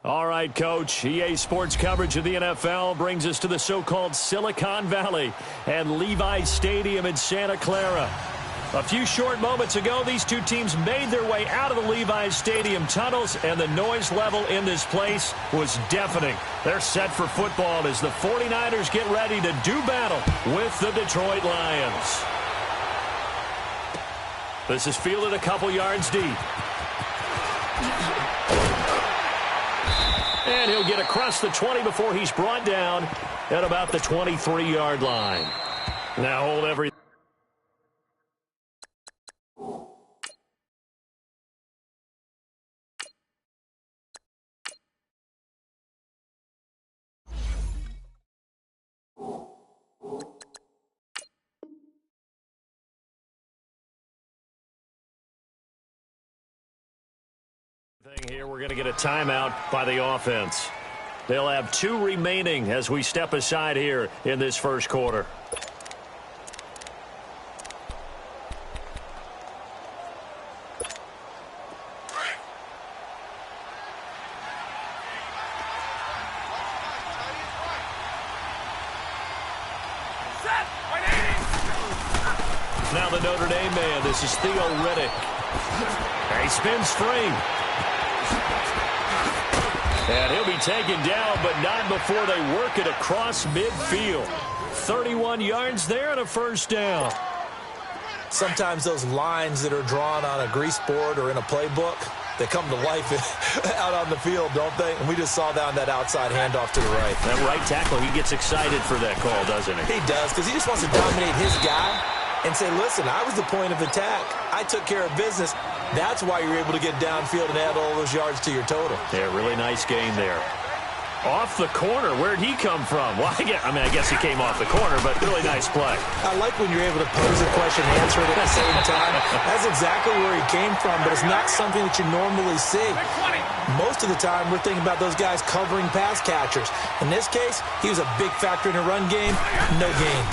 All right, Coach. EA Sports coverage of the NFL brings us to the so-called Silicon Valley and Levi's Stadium in Santa Clara. A few short moments ago, these two teams made their way out of the Levi's Stadium tunnels, and the noise level in this place was deafening. They're set for football as the 49ers get ready to do battle with the Detroit Lions. This is fielded a couple yards deep. And he'll get across the 20 before he's brought down at about the 23-yard line. Now hold everything here. We're going to get a timeout by the offense. They'll have 2 remaining as we step aside here in this first quarter. Now the Notre Dame man. This is Theo Riddick. He spins free. And he'll be taken down, but not before they work it across midfield. 31 yards there and a first down. Sometimes those lines that are drawn on a grease board or in a playbook, they come to life out on the field, don't they? And we just saw down that outside handoff to the right. That right tackle, he gets excited for that call, doesn't he? He does, because he just wants to dominate his guy and say, listen, I was the point of attack. I took care of business. That's why you're able to get downfield and add all those yards to your total. Yeah, really nice game there. Off the corner, where'd he come from? Well, I guess he came off the corner, but really nice play. I like when you're able to pose a question and answer it at the same time. That's exactly where he came from, but it's not something that you normally see. Most of the time, we're thinking about those guys covering pass catchers. In this case, he was a big factor in the run game. No gain.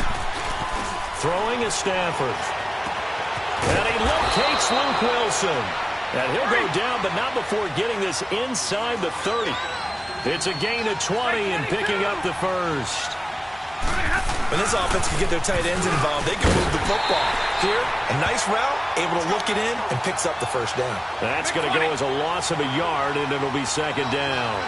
Throwing is Stafford. And he locates Luke Wilson. And he'll go down, but not before getting this inside the 30. It's a gain of 20 and picking up the first. When this offense can get their tight ends involved, they can move the football. Here, a nice route, able to look it in, and picks up the first down. That's going to go as a loss of a yard, and it'll be second down.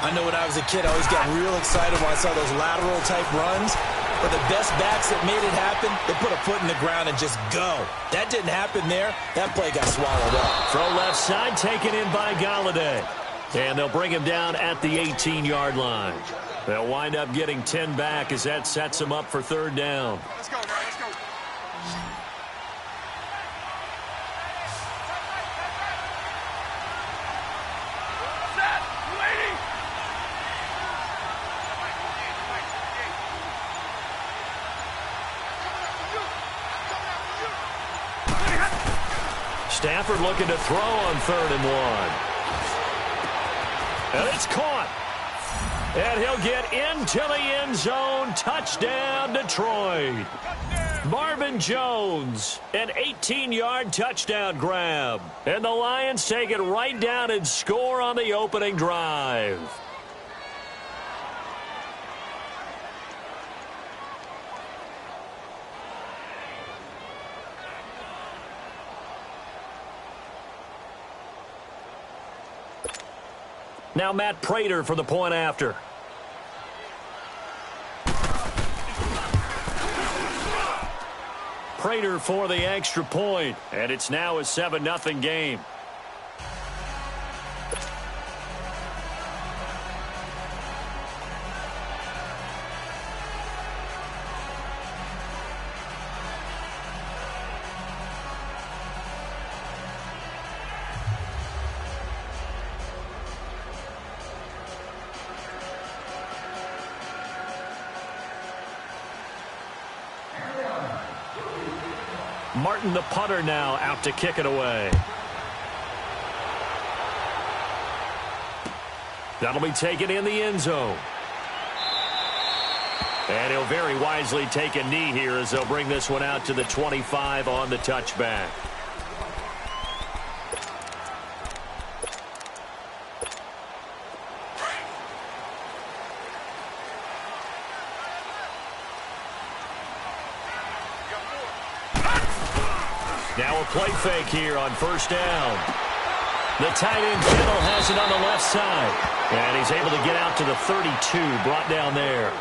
I know when I was a kid, I always got real excited when I saw those lateral-type runs. But the best backs that made it happen, they put a foot in the ground and just go. That didn't happen there. That play got swallowed up. Throw left side, taken in by Galladay. And they'll bring him down at the 18-yard line. They'll wind up getting 10 back as that sets them up for third down. Let's go, man. Let's go. Stafford looking to throw on 3rd and 1. And it's caught. And he'll get into the end zone. Touchdown, Detroit. Marvin Jones, an 18-yard touchdown grab. And the Lions take it right down and score on the opening drive. Now Matt Prater for the point after. Prater for the extra point, and it's now a 7-0 game. Martin, the punter, now out to kick it away. That'll be taken in the end zone. And he'll very wisely take a knee here as they'll bring this one out to the 25 on the touchback. play fake here on first down. The tight end Kittle has it on the left side. And he's able to get out to the 32, brought down there.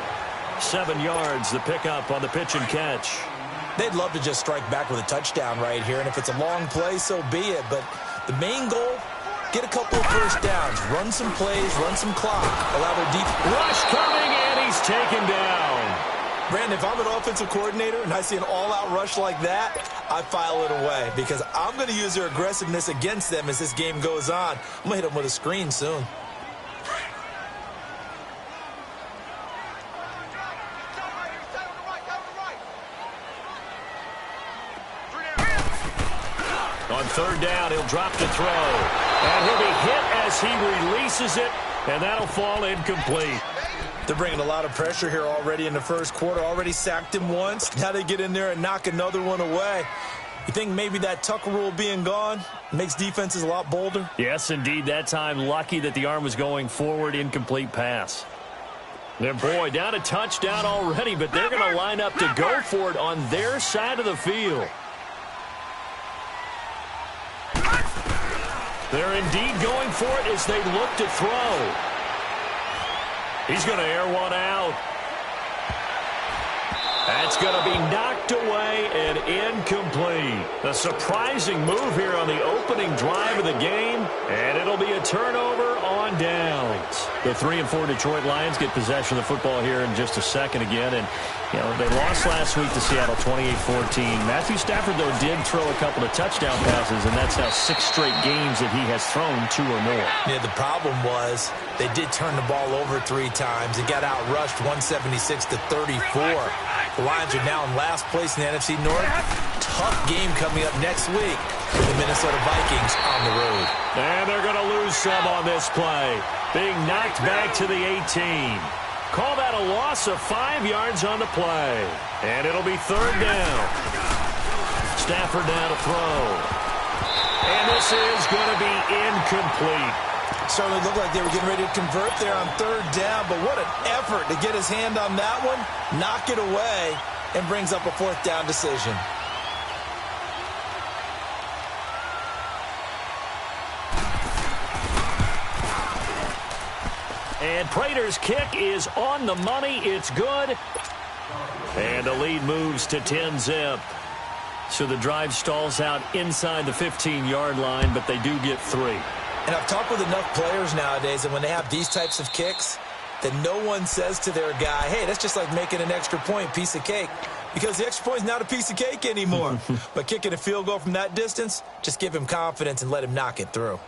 7 yards, the pickup on the pitch and catch. They'd love to just strike back with a touchdown right here, and if it's a long play, so be it. But the main goal, get a couple of first downs, run some plays, run some clock, allow their deep rush coming, and he's taken down. Brandon, if I'm an offensive coordinator and I see an all-out rush like that, I file it away because I'm going to use their aggressiveness against them as this game goes on. I'm going to hit them with a screen soon. On third down, he'll drop to throw. And he'll be hit as he releases it, and that'll fall incomplete. They're bringing a lot of pressure here already in the first quarter. Already sacked him once. Now they get in there and knock another one away. You think maybe that Tucker rule being gone makes defenses a lot bolder? Yes, indeed. That time, lucky that the arm was going forward, incomplete pass. And boy, down a touchdown already, but they're going to line up to go for it on their side of the field. They're indeed going for it as they look to throw. He's going to air one out. That's going to be knocked away and incomplete. A surprising move here on the opening drive of the game, and it'll be a turnover on downs. The 3-4 Detroit Lions get possession of the football here in just a second again, and you know they lost last week to Seattle 28-14. Matthew Stafford, though, did throw a couple of touchdown passes, and that's now 6 straight games that he has thrown 2 or more. Yeah, the problem was they did turn the ball over 3 times. It got outrushed 176-34. The Lions are now in last place in the NFC North. Tough game coming up next week with the Minnesota Vikings on the road. And they're going to lose some on this play. Being knocked back to the 18. Call that a loss of 5 yards on the play. And it'll be third down. Stafford now to throw. And this is going to be incomplete. Certainly looked like they were getting ready to convert there on third down, but what an effort to get his hand on that one, knock it away, and brings up a 4th down decision. And Prater's kick is on the money. It's good. And the lead moves to 10-zip. So the drive stalls out inside the 15-yard line, but they do get 3. And I've talked with enough players nowadays, and when they have these types of kicks, that no one says to their guy, hey, that's just like making an extra point, piece of cake. Because the extra point is not a piece of cake anymore. But kicking a field goal from that distance, just give him confidence and let him knock it through.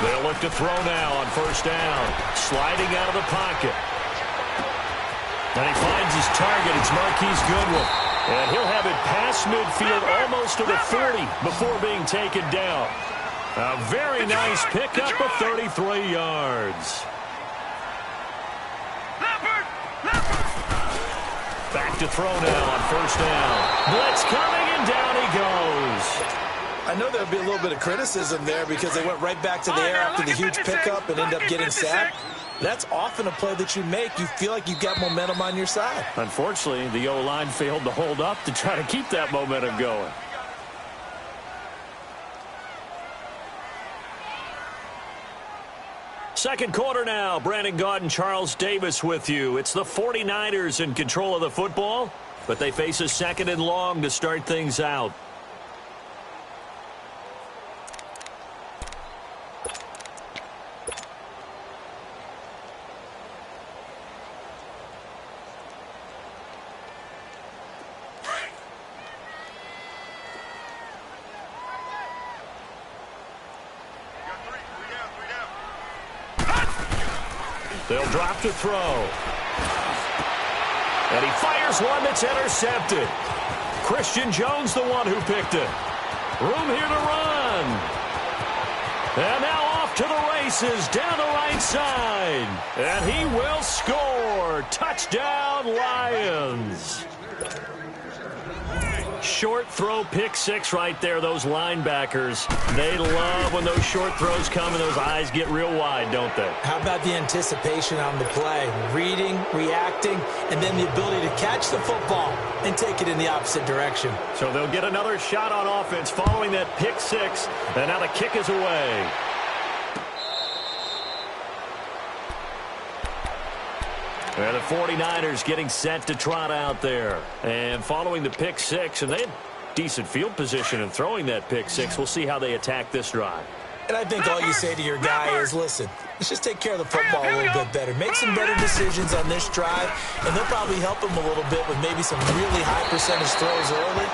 They'll look to throw now on first down. Sliding out of the pocket. And he finds his target. It's Marquise Goodwin. And he'll have it past midfield almost to the 40 before being taken down. A very nice pickup of 33 yards. Back to throw now on first down. Blitz coming, and down he goes. I know there'll be a little bit of criticism there because they went right back to the air after the huge pickup and end up getting sacked. That's often a play that you make. You feel like you've got momentum on your side. Unfortunately, the O-line failed to hold up to try to keep that momentum going. Second quarter now. Brandon Gaudin and Charles Davis with you. It's the 49ers in control of the football, but they face a 2nd and long to start things out. They'll drop to throw. And he fires one that's intercepted. Christian Jones, the one who picked it. Room here to run. And now off to the races down the right side. And he will score. Touchdown, Lions. Short throw pick six right there. Those linebackers, they love when those short throws come and those eyes get real wide, don't they? How about the anticipation on the play? Reading, reacting, and then the ability to catch the football and take it in the opposite direction. So they'll get another shot on offense following that pick six, and now the kick is away. And the 49ers getting set to trot out there. And following the pick six, and they had decent field position in throwing that pick six. We'll see how they attack this drive. And I think all you say to your guy is, listen, let's just take care of the football a little bit better. Make some better decisions on this drive, and they'll probably help him a little bit with maybe some really high percentage throws early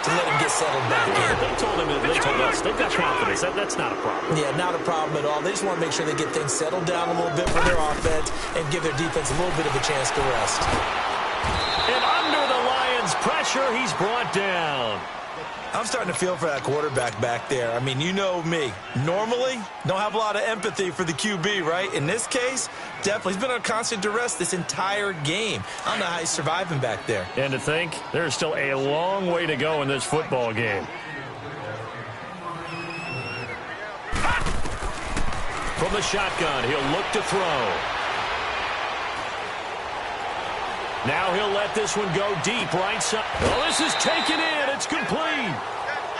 to let him get settled back in. They told us they've got confidence. That's not a problem. Yeah, not a problem at all. They just want to make sure they get things settled down a little bit for their offense and give their defense a little bit of a chance to rest. And under the Lions' pressure, he's brought down. I'm starting to feel for that quarterback back there. I mean, you know me. Normally, don't have a lot of empathy for the QB, right? In this case, definitely. He's been on constant duress this entire game. I don't know how he's surviving back there. And to think, there's still a long way to go in this football game. From the shotgun, he'll look to throw. Now he'll let this one go deep right side. Well, this is taken in. It's complete.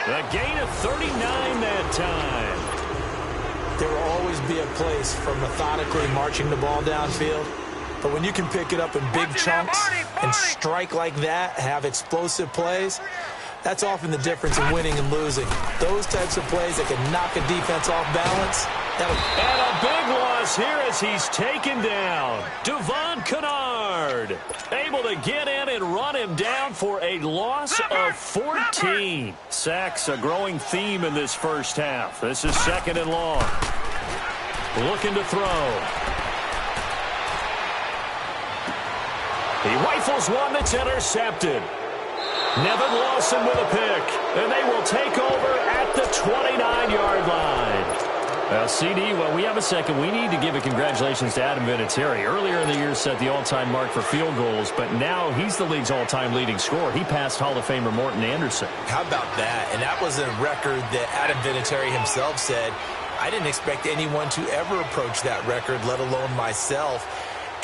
A gain of 39 that time. There will always be a place for methodically marching the ball downfield. But when you can pick it up in big chunks and strike like that, have explosive plays, that's often the difference in winning and losing. Those types of plays that can knock a defense off balance. And a big loss here as he's taken down. Devon Kennard able to get in and run him down for a loss of 14. Sacks a growing theme in this first half. This is second and long. Looking to throw. He rifles one that's intercepted. Nevin Lawson with a pick. And they will take over at the 29-yard line. Well, CD, well, we have a second. We need to give a congratulations to Adam Vinatieri. Earlier in the year set the all-time mark for field goals, but now he's the league's all-time leading scorer. He passed Hall of Famer Morton Anderson. How about that? And that was a record that Adam Vinatieri himself said, I didn't expect anyone to ever approach that record, let alone myself.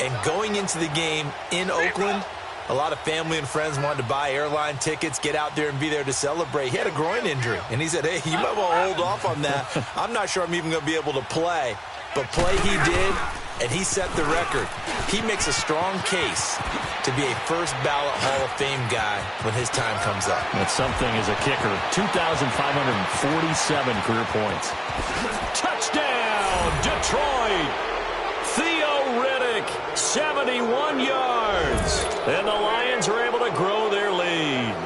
And going into the game in Oakland, a lot of family and friends wanted to buy airline tickets, get out there and be there to celebrate. He had a groin injury, and he said, hey, you might want to hold off on that. I'm not sure I'm even going to be able to play. But play he did, and he set the record. He makes a strong case to be a first-ballot Hall of Fame guy when his time comes up. That's something as a kicker. 2,547 career points. Touchdown, Detroit! Theo Riddick, 71 yards. And the Lions are able to grow their lead.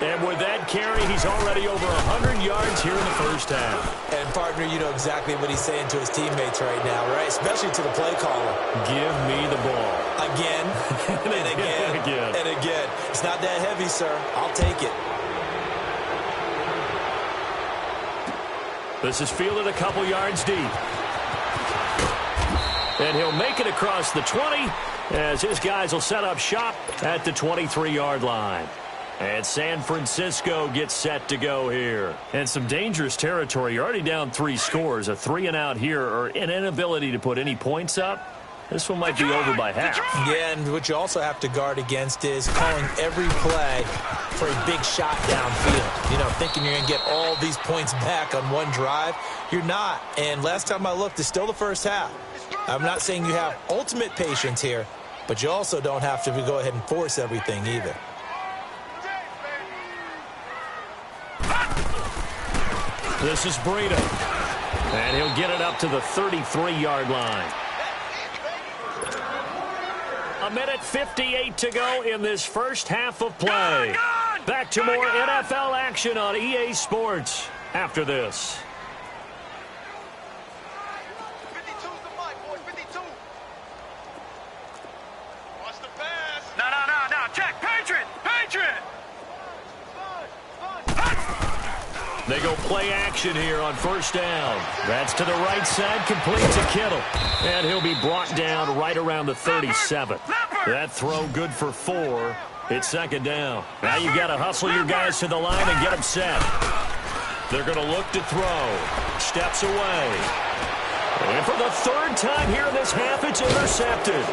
And with that carry, he's already over 100 yards here in the first half. And, partner, you know exactly what he's saying to his teammates right now, right? Especially to the play caller. Give me the ball. Again, and again, and again. It's not that heavy, sir. I'll take it. This is fielded a couple yards deep. And he'll make it across the 20 as his guys will set up shop at the 23-yard line. And San Francisco gets set to go here. And some dangerous territory. You're already down 3 scores. A 3-and-out here or an inability to put any points up. This one might be over by half. Yeah, and what you also have to guard against is calling every play for a big shot downfield. You know, thinking you're going to get all these points back on one drive. You're not. And last time I looked, it's still the first half. I'm not saying you have ultimate patience here, but you also don't have to go ahead and force everything either. This is Breida. And he'll get it up to the 33-yard line. 1:58 to go in this first half of play. Back to more NFL action on EA Sports after this. They go play action here on first down. That's to the right side, complete to Kittle. And he'll be brought down right around the 37. That throw good for 4. It's second down. Now you've got to hustle your guys to the line and get them set. They're going to look to throw. Steps away. And for the third time here in this half, it's intercepted.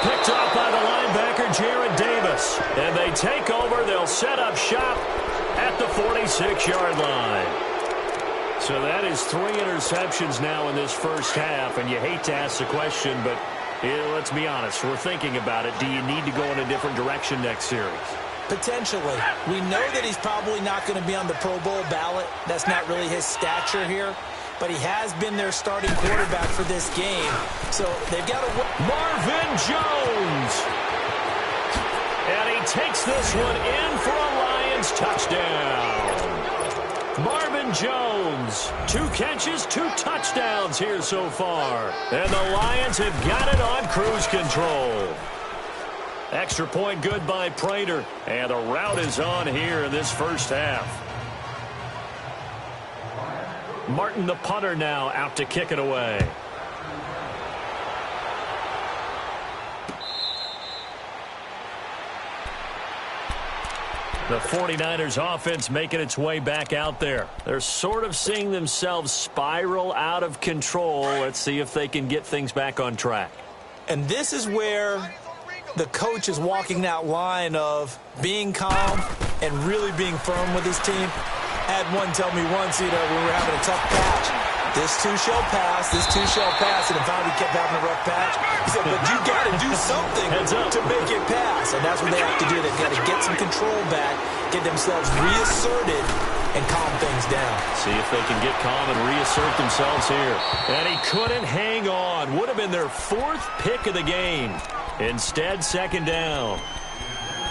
Picked off by the linebacker, Jarrad Davis. And they take over. They'll set up shop at the 46-yard line. So that is 3 interceptions now in this first half. And you hate to ask the question, but let's be honest. We're thinking about it. Do you need to go in a different direction next series? Potentially. We know that he's probably not going to be on the Pro Bowl ballot. That's not really his stature here. But he has been their starting quarterback for this game. So they've got to... Marvin Jones! And he takes this one in for a Lions touchdown. Marvin Jones, 2 catches, 2 touchdowns here so far. And the Lions have got it on cruise control. Extra point good by Prater. And the route is on here in this first half. Martin, the punter, now out to kick it away. The 49ers offense making its way back out there. They're sort of seeing themselves spiral out of control. Let's see if they can get things back on track. And this is where the coach is walking that line of being calm and really being firm with his team. I had one tell me once, when we were having a tough patch, this too shall pass, this too shall pass, and finally we kept having a rough patch. He said, but you got to do something to make it pass, and that's what they have to do. They've got to get some control back, get themselves reasserted, and calm things down. See if they can get calm and reassert themselves here. And he couldn't hang on. Would have been their 4th pick of the game. Instead, second down.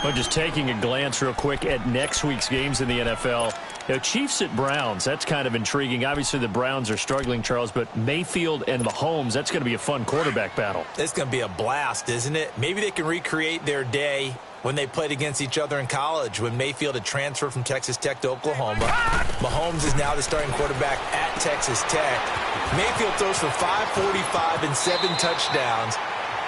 Well, just taking a glance real quick at next week's games in the NFL. Chiefs at Browns, that's kind of intriguing. Obviously, the Browns are struggling, Charles, but Mayfield and Mahomes, that's going to be a fun quarterback battle. It's going to be a blast, isn't it? Maybe they can recreate their day when they played against each other in college, when Mayfield had transferred from Texas Tech to Oklahoma. Mahomes is now the starting quarterback at Texas Tech. Mayfield throws for 545 and 7 touchdowns.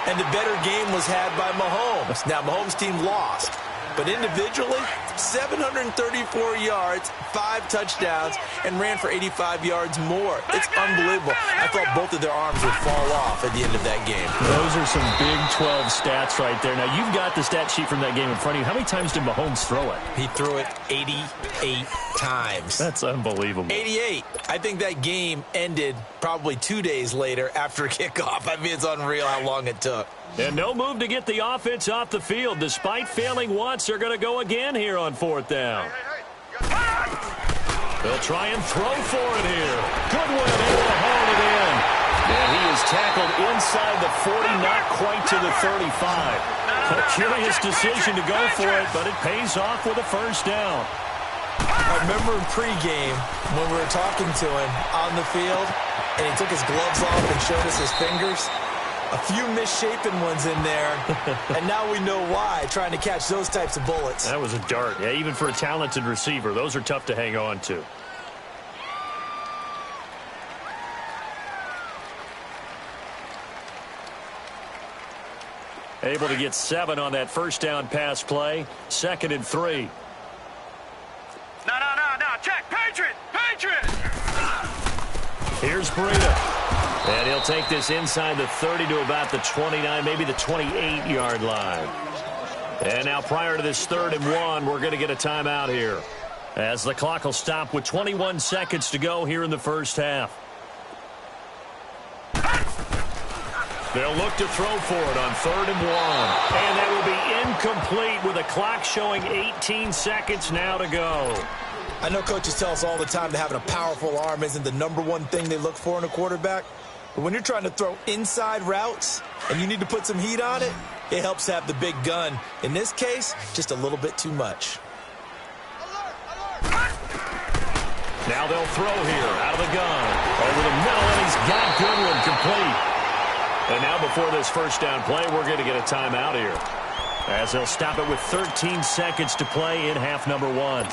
And the better game was had by Mahomes. Now, Mahomes' team lost. But individually, 734 yards, 5 touchdowns, and ran for 85 yards more. It's unbelievable. I thought both of their arms would fall off at the end of that game. Those are some Big 12 stats right there. Now, you've got the stat sheet from that game in front of you. How many times did Mahomes throw it? He threw it 88 times. That's unbelievable. 88. I think that game ended probably 2 days later after kickoff. I mean, it's unreal how long it took. And no move to get the offense off the field. Despite failing once, they're going to go again here on 4th down. They'll try and throw for it here. Goodwin able to haul it in. And he is tackled inside the 40, not quite to the 35. A curious decision to go for it, but it pays off with a first down. I remember in pregame when we were talking to him on the field, and he took his gloves off and showed us his fingers. A few misshapen ones in there, and now we know why, trying to catch those types of bullets. That was a dart. Yeah, even for a talented receiver, those are tough to hang on to. Able to get 7 on that first down pass play. 2nd and 3. No, check, Patriot! Here's Breida. And he'll take this inside the 30 to about the 29, maybe the 28-yard line. And now prior to this 3rd and 1, we're going to get a timeout here, as the clock will stop with 21 seconds to go here in the first half. They'll look to throw for it on 3rd and 1. And that will be incomplete with a clock showing 18 seconds now to go. I know coaches tell us all the time that having a powerful arm isn't the #1 thing they look for in a quarterback. But when you're trying to throw inside routes and you need to put some heat on it, it helps to have the big gun. In this case, just a little bit too much. Now they'll throw here out of the gun. Over the middle, and he's got Goodwin complete. And now before this first down play, we're going to get a timeout here, as they'll stop it with 13 seconds to play in half number 1.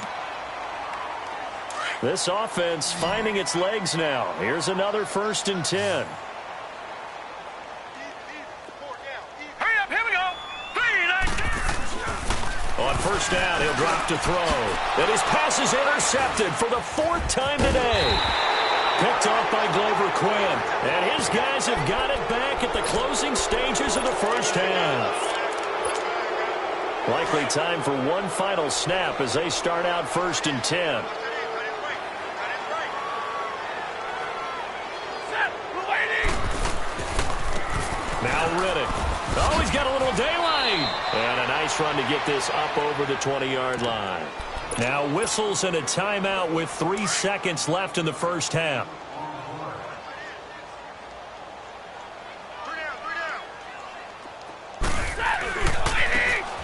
This offense finding its legs now. Here's another 1st and 10. Hurry up, here we go. On first down, he'll drop to throw. And his pass is intercepted for the 4th time today. Picked off by Glover Quinn. And his guys have got it back at the closing stages of the first half. Likely time for one final snap as they start out 1st and 10. Now Riddick. Oh, he's got a little daylight. And a nice run to get this up over the 20-yard line. Now whistles and a timeout with 3 seconds left in the first half.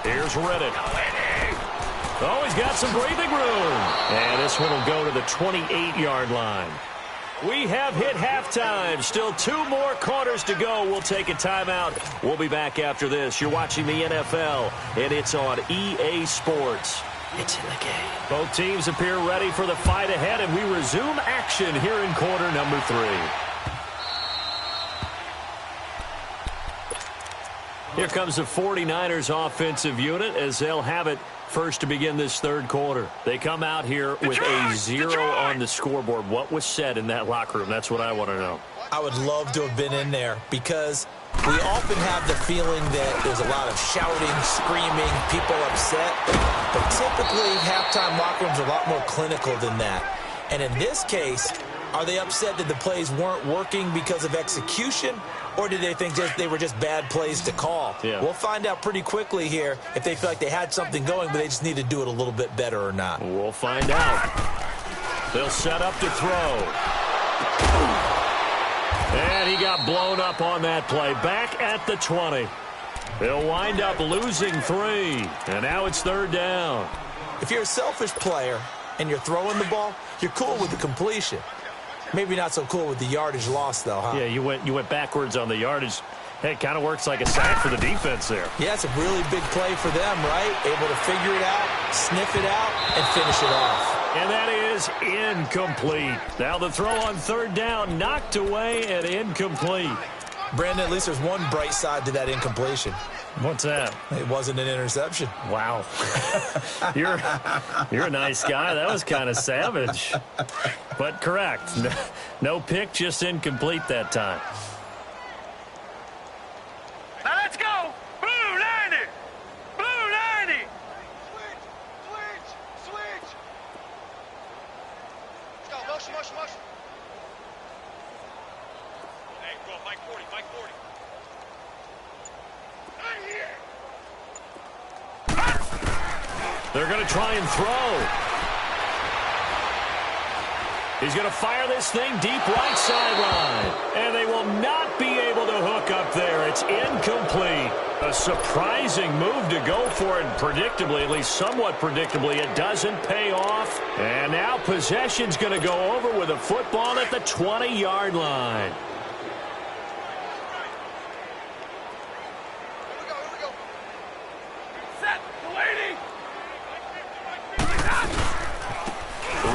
Here's Riddick. Oh, he's got some breathing room. And this one will go to the 28-yard line. We have hit halftime. Still 2 more quarters to go. We'll take a timeout. We'll be back after this. You're watching the NFL, and it's on EA Sports. It's in the game. Both teams appear ready for the fight ahead, and we resume action here in quarter number 3. Here comes the 49ers offensive unit as they'll have it first to begin this 3rd quarter. They come out here with a 0 on the scoreboard. What was said in that locker room? That's what I want to know. I would love to have been in there because we often have the feeling that there's a lot of shouting, screaming, people upset. But typically, halftime locker rooms are a lot more clinical than that. And in this case, are they upset that the plays weren't working because of execution, or did they think they were just bad plays to call? Yeah. We'll find out pretty quickly here if they feel like they had something going, but they just need to do it a little bit better or not. We'll find out. They'll set up to throw. And he got blown up on that play. Back at the 20. They'll wind up losing 3. And now it's 3rd down. If you're a selfish player and you're throwing the ball, you're cool with the completion. Maybe not so cool with the yardage loss, though, huh? Yeah, you went backwards on the yardage. Hey, it kind of works like a sack for the defense there. Yeah, it's a really big play for them, right? Able to figure it out, sniff it out, and finish it off. And that is incomplete. Now the throw on 3rd down, knocked away and incomplete. Brandon, at least there's one bright side to that incompletion. What's that? It wasn't an interception. Wow. You're a nice guy. That was kind of savage. But correct. No pick, just incomplete that time. Now let's go. Blue 90. Blue 90. Switch. Let's go. Motion. Hey, go. Mike 40. They're going to try and throw. He's going to fire this thing deep right sideline. And they will not be able to hook up there. It's incomplete. A surprising move to go for it. Predictably, at least somewhat predictably, it doesn't pay off. And now possession's going to go over with a football at the 20-yard line.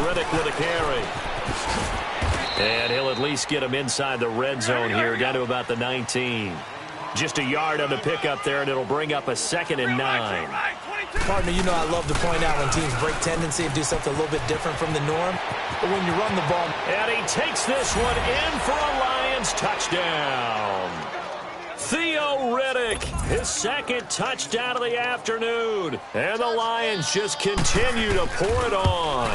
Riddick with a carry. And he'll at least get him inside the red zone here, down to about the 19. Just a yard on the pickup there, and it'll bring up a 2nd and 9. Partner, you know I love to point out when teams break tendency and do something a little bit different from the norm. But when you run the ball... And he takes this one in for a Lions touchdown. Theo Riddick, his 2nd touchdown of the afternoon. And the Lions just continue to pour it on.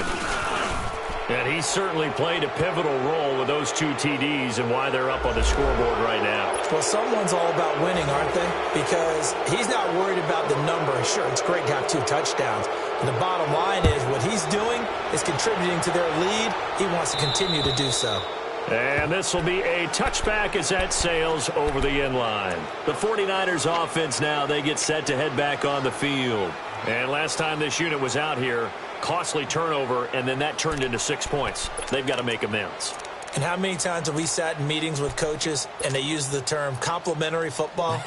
And he certainly played a pivotal role with those 2 TDs and why they're up on the scoreboard right now. Well, someone's all about winning, aren't they? Because he's not worried about the number. Sure, it's great to have 2 touchdowns. And the bottom line is what he's doing is contributing to their lead. He wants to continue to do so. And this will be a touchback as that sails over the end line. The 49ers offense now, they get set to head back on the field. And last time this unit was out here, costly turnover, and then that turned into 6 points. They've got to make amends. And how many times have we sat in meetings with coaches and they use the term complementary football?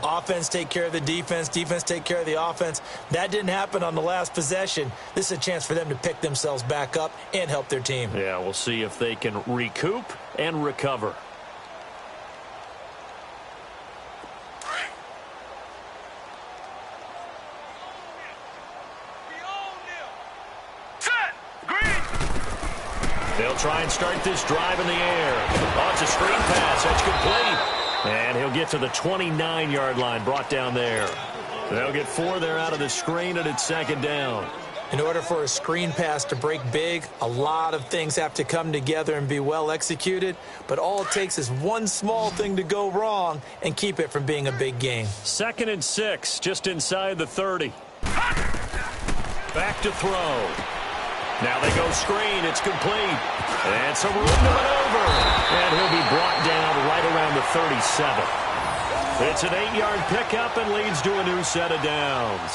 Offense take care of the defense, defense take care of the offense. That didn't happen on the last possession. This is a chance for them to pick themselves back up and help their team. Yeah, we'll see if they can recoup and recover. They'll try and start this drive in the air. Oh, it's a screen pass. That's complete. And he'll get to the 29-yard line, brought down there. They'll get 4 there out of the screen, and it's second down. In order for a screen pass to break big, a lot of things have to come together and be well executed, but all it takes is one small thing to go wrong and keep it from being a big game. 2nd and 6, just inside the 30. Back to throw. Now they go screen. It's complete. And some room to maneuver. And he'll be brought down right around the 37. It's an 8-yard pickup and leads to a new set of downs.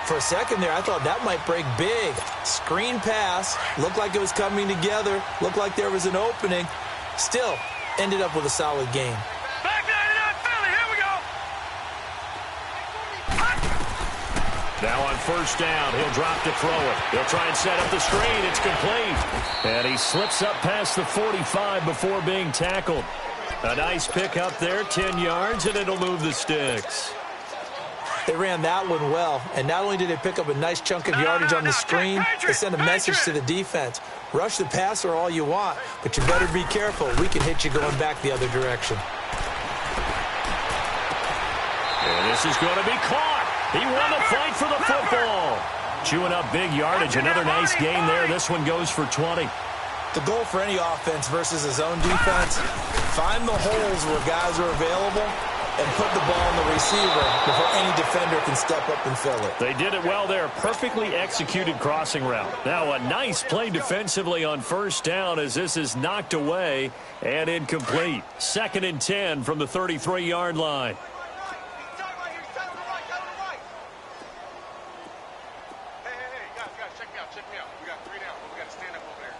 For a second there, I thought that might break big. Screen pass. Looked like it was coming together. Looked like there was an opening. Still, ended up with a solid game. Back 99 Philly, here we go. Now on first down, he'll drop to throw it. He'll try and set up the screen. It's complete. And he slips up past the 45 before being tackled. A nice pick up there, 10 yards, and it'll move the sticks. They ran that one well, and not only did they pick up a nice chunk of yardage on the screen, they sent a message to the defense. Rush the passer all you want, but you better be careful. We can hit you going back the other direction. And this is going to be caught. He won the fight for the football. Chewing up big yardage. Another nice gain there. This one goes for 20. The goal for any offense versus his own defense, find the holes where guys are available and put the ball on the receiver before any defender can step up and fill it. They did it well there. Perfectly executed crossing route. Now a nice play defensively on first down as this is knocked away and incomplete. 2nd and 10 from the 33-yard line. Check me out. We got 3 down. We got to stand up over there.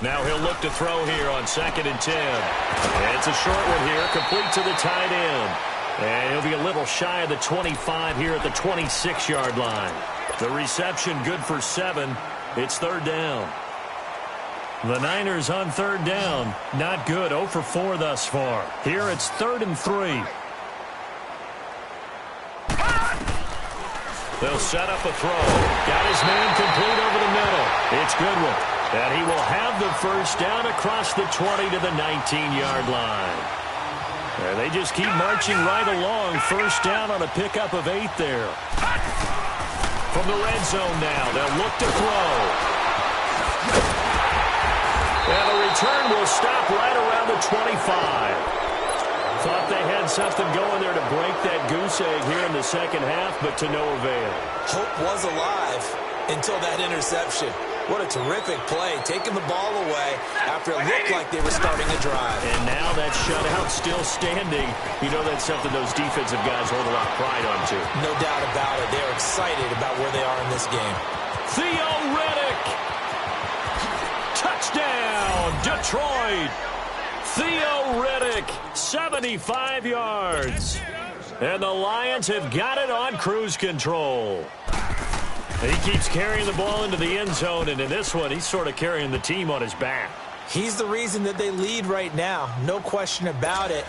Now he'll look to throw here on 2nd and 10. And it's a short one here, complete to the tight end. And he'll be a little shy of the 25 here at the 26-yard line. The reception good for 7. It's 3rd down. The Niners on 3rd down. Not good. 0 for 4 thus far. Here it's 3rd and 3. They'll set up a throw. Got his man complete over the middle. It's Goodwin. And he will have the first down across the 20 to the 19-yard line. And they just keep marching right along. First down on a pickup of 8 there. From the red zone now, they'll look to throw. And the return will stop right around the 25. Thought they had something going there to break that goose egg here in the second half, but to no avail. Hope was alive until that interception. What a terrific play, taking the ball away after it looked like they were starting a drive. And now that shutout still standing. You know that's something those defensive guys hold a lot of pride on, too. No doubt about it. They're excited about where they are in this game. Theo Riddick. Touchdown, Detroit. Theo Riddick, 75 yards. And the Lions have got it on cruise control. He keeps carrying the ball into the end zone, and in this one, he's sort of carrying the team on his back. He's the reason that they lead right now, no question about it.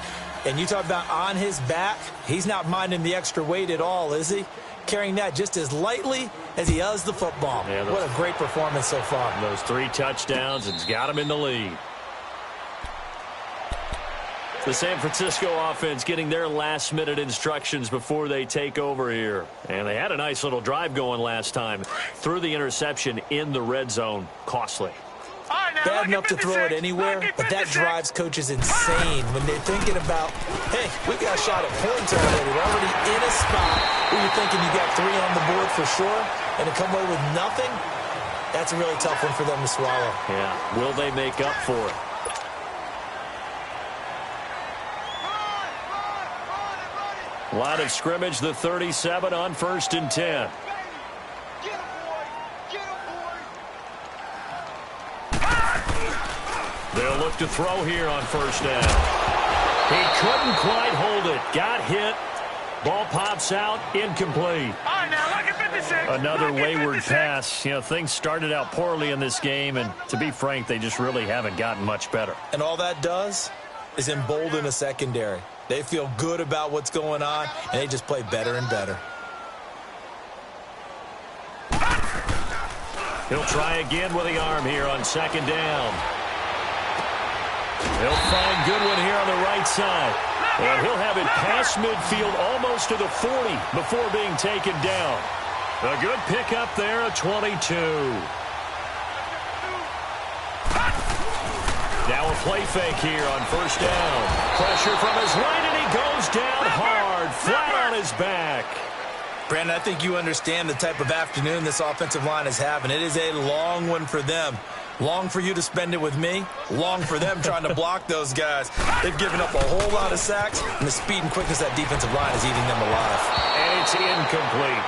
And you talk about on his back, he's not minding the extra weight at all, is he? Carrying that just as lightly as he does the football. Yeah, what a great performance so far. Those 3 touchdowns, it's got him in the lead. The San Francisco offense getting their last-minute instructions before they take over here. And they had a nice little drive going last time. Threw the interception in the red zone. Costly. Bad enough to throw it anywhere, but that drives coaches insane when they're thinking about, hey, we got a shot at points already. We're already in a spot where you're thinking you got 3 on the board for sure, and to come away with nothing, that's a really tough one for them to swallow. Yeah, will they make up for it? Line of scrimmage, the 37 on 1st and 10. They'll look to throw here on first down. He couldn't quite hold it. Got hit. Ball pops out. Incomplete. Another wayward pass. You know, things started out poorly in this game, and to be frank, they just really haven't gotten much better. And all that does is embolden a secondary. They feel good about what's going on, and they just play better and better. He'll try again with the arm here on second down. He'll find Goodwin here on the right side. And he'll have it past midfield almost to the 40 before being taken down. A good pickup there, a 22. Now a play fake here on first down. Pressure from his right, and he goes down hard, flat on his back. Brandon, I think you understand the type of afternoon this offensive line is having. It is a long one for them. Long for you to spend it with me. Long for them trying to block those guys. They've given up a whole lot of sacks, and the speed and quickness of that defensive line is eating them alive. And it's incomplete.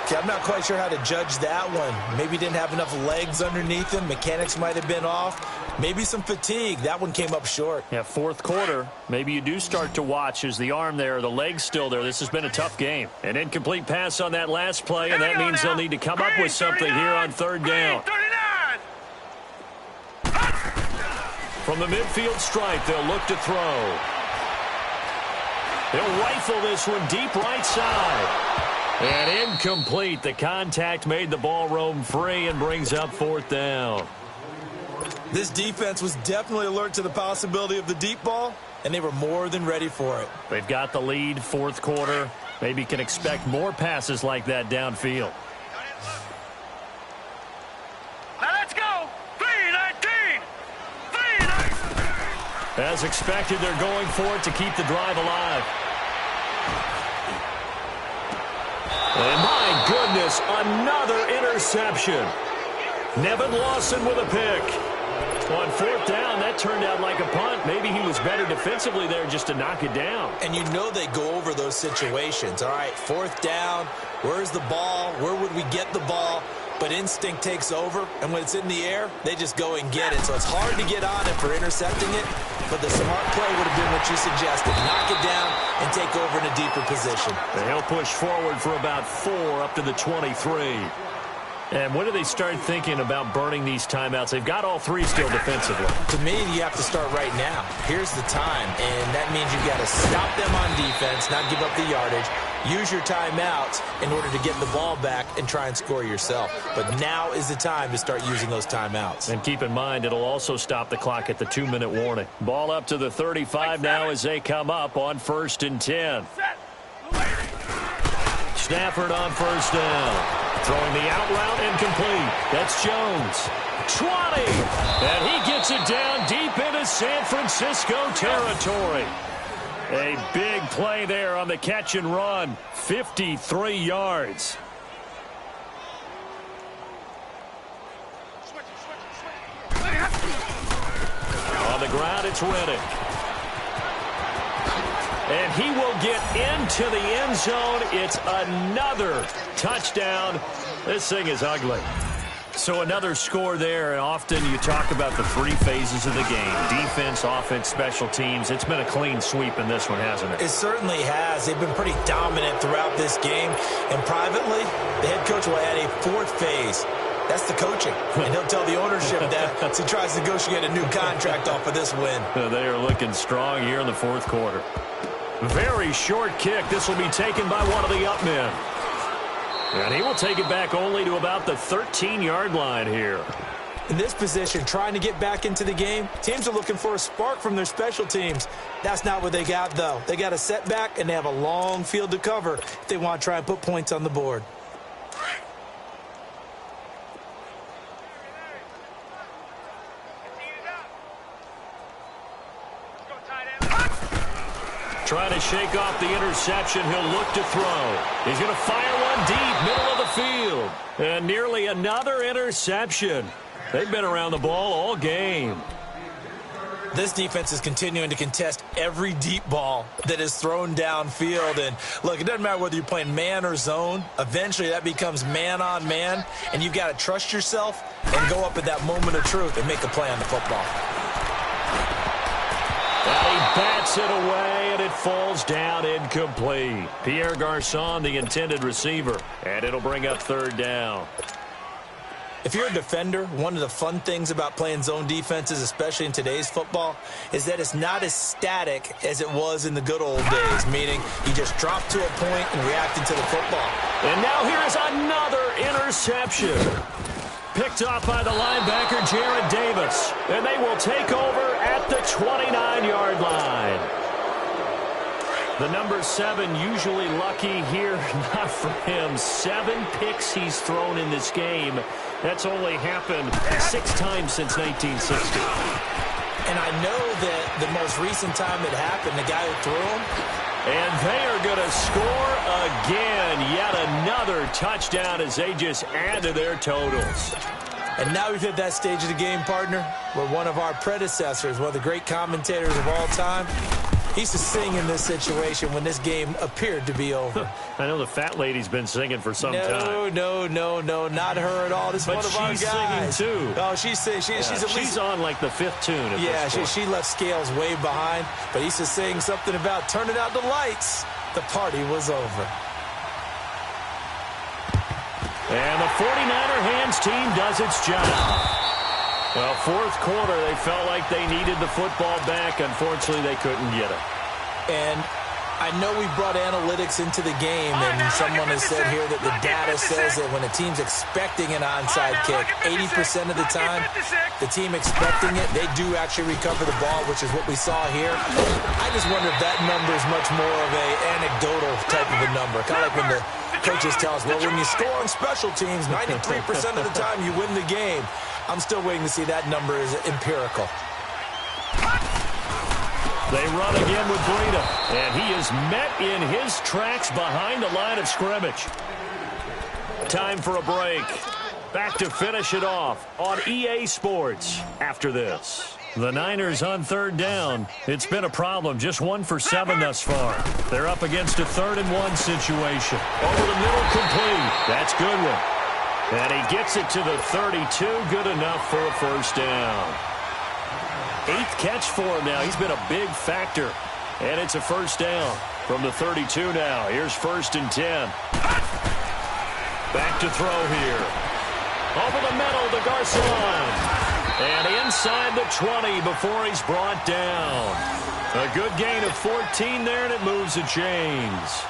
Okay, I'm not quite sure how to judge that one. Maybe didn't have enough legs underneath him. Mechanics might have been off. Maybe some fatigue. That one came up short. Yeah, fourth quarter. Maybe you do start to watch as the arm there, the leg's still there. This has been a tough game. An incomplete pass on that last play, and that means they'll need to come up with something here on third down. From the midfield stripe, they'll look to throw. They'll rifle this one deep right side. And incomplete. The contact made the ball roam free and brings up fourth down. This defense was definitely alert to the possibility of the deep ball, and they were more than ready for it. They've got the lead, fourth quarter. Maybe can expect more passes like that downfield. Now let's go. 3-19. 3-19. As expected, they're going for it to keep the drive alive. And my goodness, another interception. Nevin Lawson with a pick. On fourth down, that turned out like a punt. Maybe he was better defensively there just to knock it down. And you know they go over those situations. All right, fourth down, where's the ball? Where would we get the ball? But instinct takes over, and when it's in the air, they just go and get it. So it's hard to get on it for intercepting it, but the smart play would have been what you suggested. Knock it down and take over in a deeper position. And he'll push forward for about 4 up to the 23. And when do they start thinking about burning these timeouts? They've got all 3 still defensively. To me, you have to start right now. Here's the time, and that means you've got to stop them on defense, not give up the yardage. Use your timeouts in order to get the ball back and try and score yourself. But now is the time to start using those timeouts. And keep in mind, it'll also stop the clock at the 2-minute warning. Ball up to the 35 now as they come up on 1st and 10. Stafford on first down. Throwing the out route incomplete. That's Jones. 20. And he gets it down deep into San Francisco territory. A big play there on the catch and run. 53 yards. On the ground, it's Reddick. And he will get into the end zone. It's another touchdown. This thing is ugly. So another score there, and often you talk about the 3 phases of the game. Defense, offense, special teams. It's been a clean sweep in this one, hasn't it? It certainly has. They've been pretty dominant throughout this game. And privately, the head coach will add a 4th phase. That's the coaching. And he'll tell the ownership that as he tries to negotiate a new contract off of this win. They are looking strong here in the 4th quarter. Very short kick. This will be taken by one of the up men. And he will take it back only to about the 13-yard line here. In this position, trying to get back into the game, teams are looking for a spark from their special teams. That's not what they got, though. They got a setback, and they have a long field to cover if they want to try and put points on the board. Trying to shake off the interception. He'll look to throw. He's going to fire one deep, middle of the field. And nearly another interception. They've been around the ball all game. This defense is continuing to contest every deep ball that is thrown downfield. And, look, it doesn't matter whether you're playing man or zone. Eventually, that becomes man-on-man, and you've got to trust yourself and go up at that moment of truth and make a play on the football. And he bats it away, and it falls down incomplete. Pierre Garçon, the intended receiver, and it'll bring up third down. If you're a defender, one of the fun things about playing zone defenses, especially in today's football, is that it's not as static as it was in the good old days, meaning you just drop to a point and react to the football. And now here's another interception. Picked off by the linebacker, Jarrad Davis. And they will take over at the 29-yard line. The number 7 usually lucky here. Not for him. 7 picks he's thrown in this game. That's only happened 6 times since 1960. And I know that the most recent time it happened, the guy who threw him. And they are going to score again. Yet another touchdown as they just add to their totals. And now we've hit that stage of the game, partner, where one of our predecessors, one of the great commentators of all time, he used to sing in this situation when this game appeared to be over. I know the fat lady's been singing for some time. No, not her at all. This is one of our guys. But she's singing, too. Oh, she's singing. She's on, like, the 5th tune at this point. She left Scales way behind, but he used to sing something about turning out the lights. The party was over. And the 49er hands team does its job. Well, fourth quarter, they felt like they needed the football back. Unfortunately, they couldn't get it. And I know we brought analytics into the game, and someone has said here that the data says that when a team's expecting an onside kick, 80% of the time, the team expecting it, they do actually recover the ball, which is what we saw here. I just wonder if that number is much more of an anecdotal type of a number, kind of like when the coaches tell us, well, when you score on special teams, 93% of the time you win the game. I'm still waiting to see that number is empirical. They run again with Breida, and he is met in his tracks behind the line of scrimmage. Time for a break. Back to finish it off on EA Sports after this. The Niners on third down. It's been a problem. Just 1 for 7 thus far. They're up against a 3rd and 1 situation. Over the middle, complete. That's Goodwin. And he gets it to the 32. Good enough for a first down. 8th catch for him now. He's been a big factor. And it's a first down from the 32 now. Here's 1st and 10. Back to throw here. Over the middle to Garcon. And inside the 20 before he's brought down. A good gain of 14 there, and it moves the chains.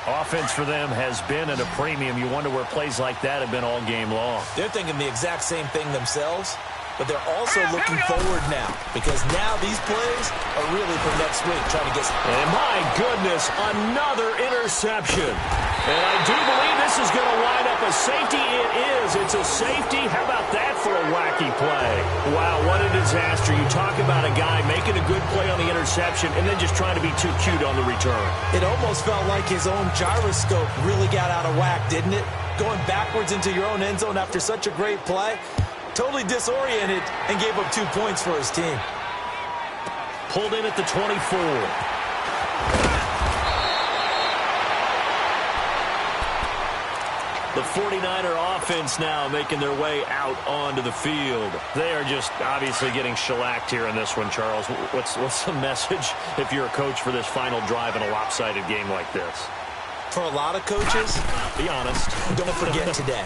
Offense for them has been at a premium. You wonder where plays like that have been all game long. They're thinking the exact same thing themselves, but they're also looking forward now, because now these plays are really for next week, trying to get... And my goodness, another interception. And I do believe this is going to wind up a safety. It is. It's a safety. How about that for a wacky play? Wow, what a disaster. You talk about a guy making a good play on the interception and then just trying to be too cute on the return. It almost felt like his own gyroscope really got out of whack, didn't it? Going backwards into your own end zone after such a great play. Totally disoriented and gave up 2 points for his team. Pulled in at the 24. The 49er offense now making their way out onto the field. They are just obviously getting shellacked here in this one, Charles. What's the message if you're a coach for this final drive in a lopsided game like this? For a lot of coaches, be honest, don't forget today.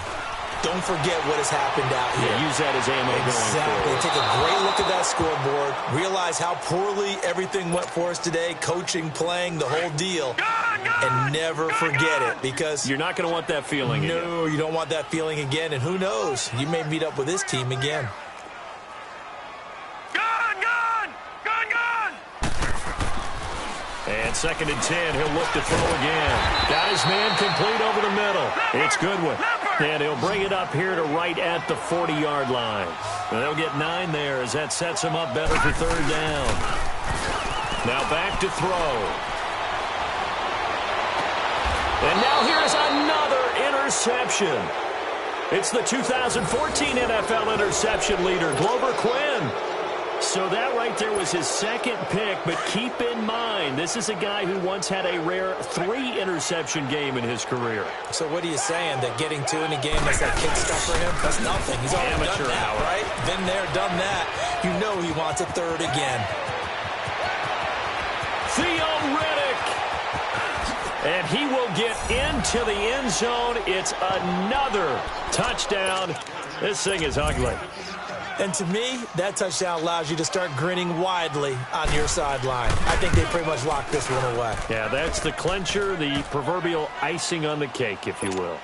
Don't forget what has happened out here. Yeah, use that as ammo going forward. Take a great look at that scoreboard. Realize how poorly everything went for us today. Coaching, playing, the whole deal. And never forget it, because... You're not going to want that feeling again. No, you don't want that feeling again. And who knows? You may meet up with this team again. And 2nd and 10, he'll look to throw again. Got his man complete over the middle. It's Goodwin. And he'll bring it up here to right at the 40-yard line. And they'll get 9 there as that sets him up better for 3rd down. Now back to throw. And now here's another interception. It's the 2014 NFL interception leader, Glover Quinn. So that right there was his 2nd pick, but keep in mind, this is a guy who once had a rare 3-interception game in his career. So what are you saying, that getting 2 in a game, that's that kid stuff for him? That's nothing. He's already done that, right? Been there, done that. You know he wants a 3rd again. Theo Riddick. And he will get into the end zone. It's another touchdown. This thing is ugly. And to me, that touchdown allows you to start grinning widely on your sideline. I think they pretty much locked this one away. Yeah, that's the clincher, the proverbial icing on the cake, if you will.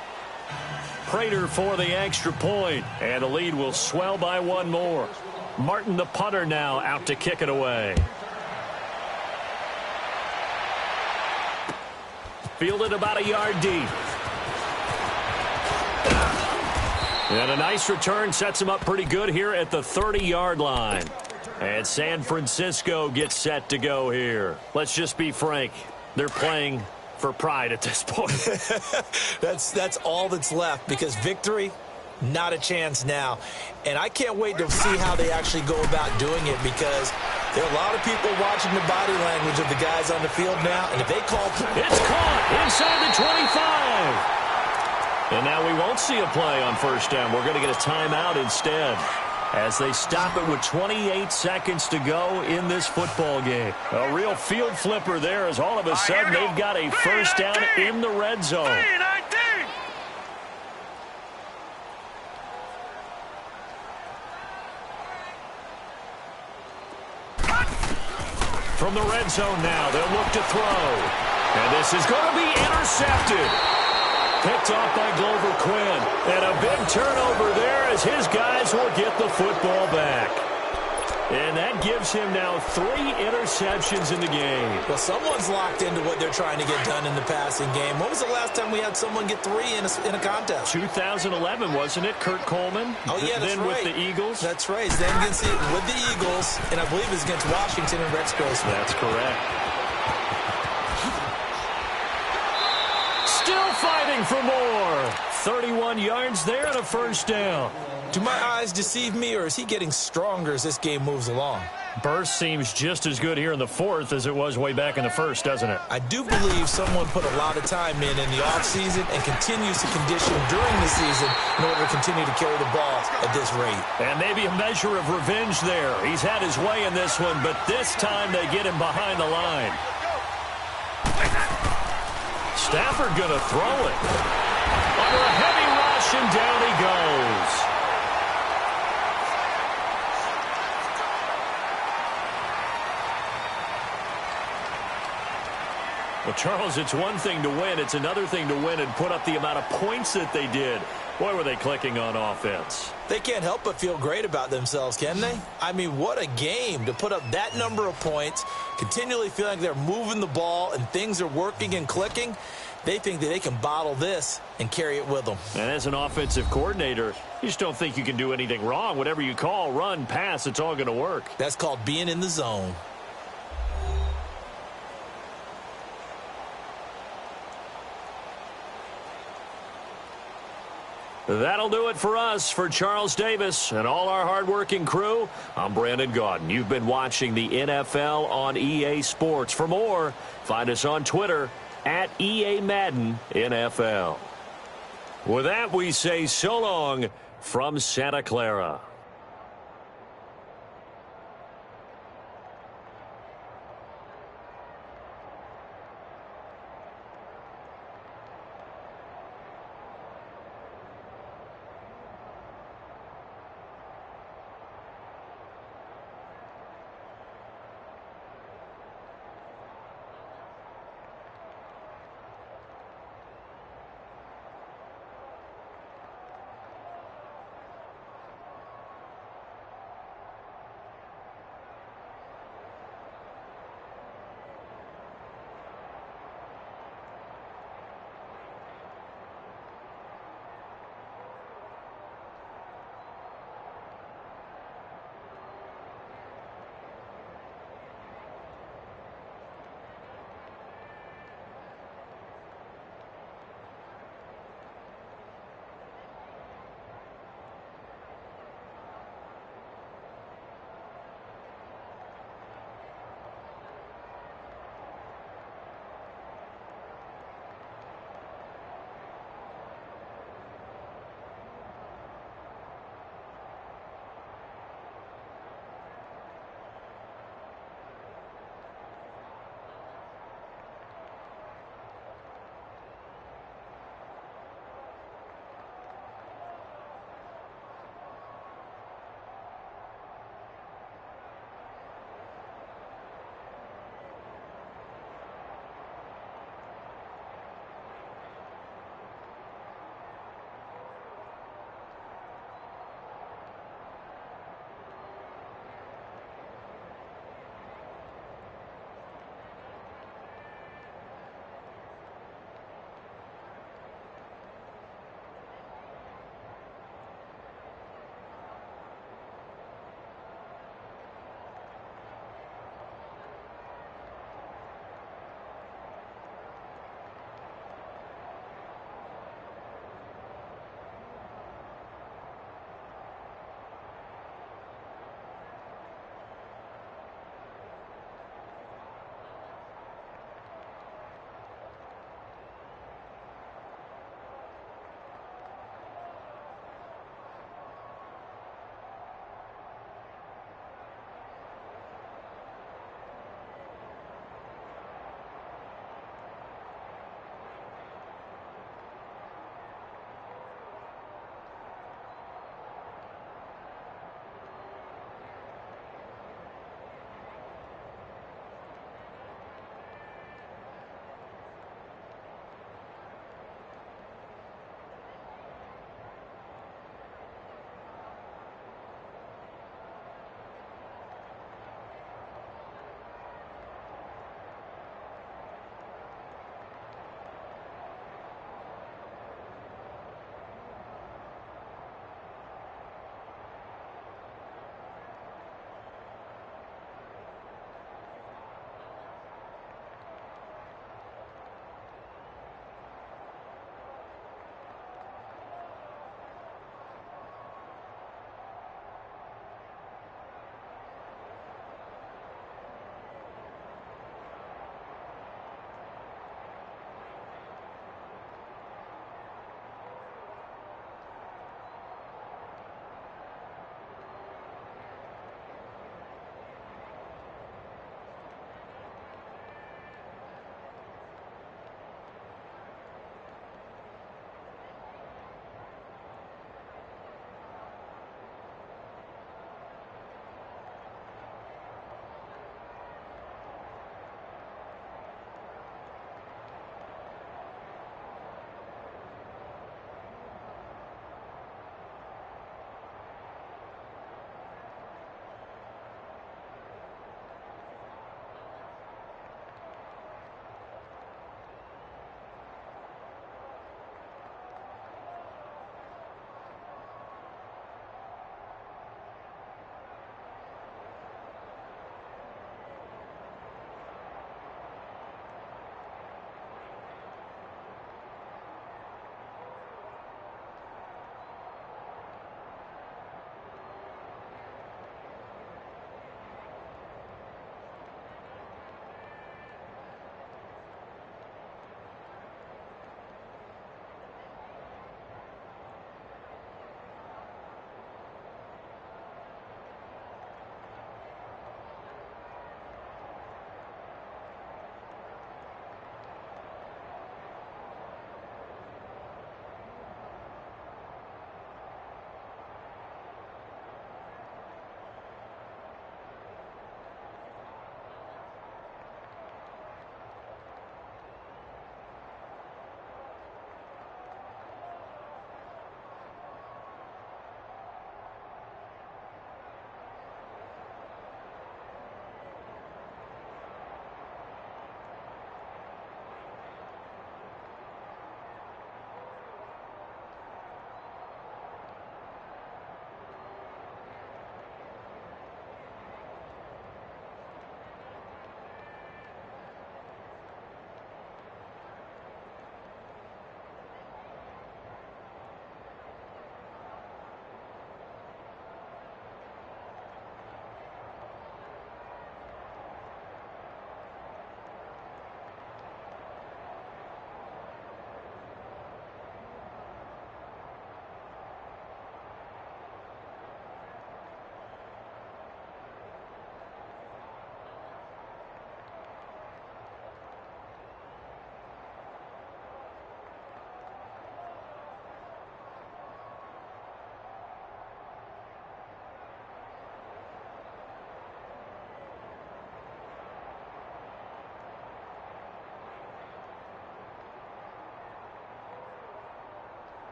Prater for the extra point, and the lead will swell by one more. Martin, the punter, now out to kick it away. Fielded about a yard deep. And a nice return sets him up pretty good here at the 30-yard line. And San Francisco gets set to go here. Let's just be frank. They're playing for pride at this point. That's all that's left, because victory, not a chance now. And I can't wait to see how they actually go about doing it, because there are a lot of people watching the body language of the guys on the field now. And if they call... It's caught inside the 25. And now we won't see a play on first down. We're going to get a timeout instead, as they stop it with 28 seconds to go in this football game. A real field flipper there, as all of a sudden they've got a first down in the red zone. From the red zone now, they'll look to throw. And this is going to be intercepted. Picked off by Glover Quinn. And a big turnover there, as his guys will get the football back. And that gives him now 3 interceptions in the game. Well, someone's locked into what they're trying to get done in the passing game. When was the last time we had someone get 3 in a contest? 2011, wasn't it? Kurt Coleman? Oh, yeah, that's then right. With the Eagles? That's right. Then with the Eagles, and I believe it was against Washington and Rex Grossman. That's correct. Still fighting for more. 31 yards there and a first down. Do my eyes deceive me, or is he getting stronger as this game moves along? Burst seems just as good here in the fourth as it was way back in the first, doesn't it? I do believe someone put a lot of time in the offseason and continues to condition during the season in order to continue to carry the ball at this rate. And maybe a measure of revenge there. He's had his way in this one, but this time they get him behind the line. Stafford going to throw it. Under a heavy rush, and down he goes. Well, Charles, it's one thing to win. It's another thing to win and put up the amount of points that they did. Boy, were they clicking on offense. They can't help but feel great about themselves, can they? I mean, what a game to put up that number of points, continually feel like they're moving the ball and things are working and clicking. They think that they can bottle this and carry it with them. And as an offensive coordinator, you just don't think you can do anything wrong. Whatever you call, run, pass, it's all going to work. That's called being in the zone. That'll do it for us. For Charles Davis and all our hardworking crew, I'm Brandon Gaudin. You've been watching the NFL on EA Sports. For more, find us on Twitter at EA Madden NFL. With that, we say so long from Santa Clara.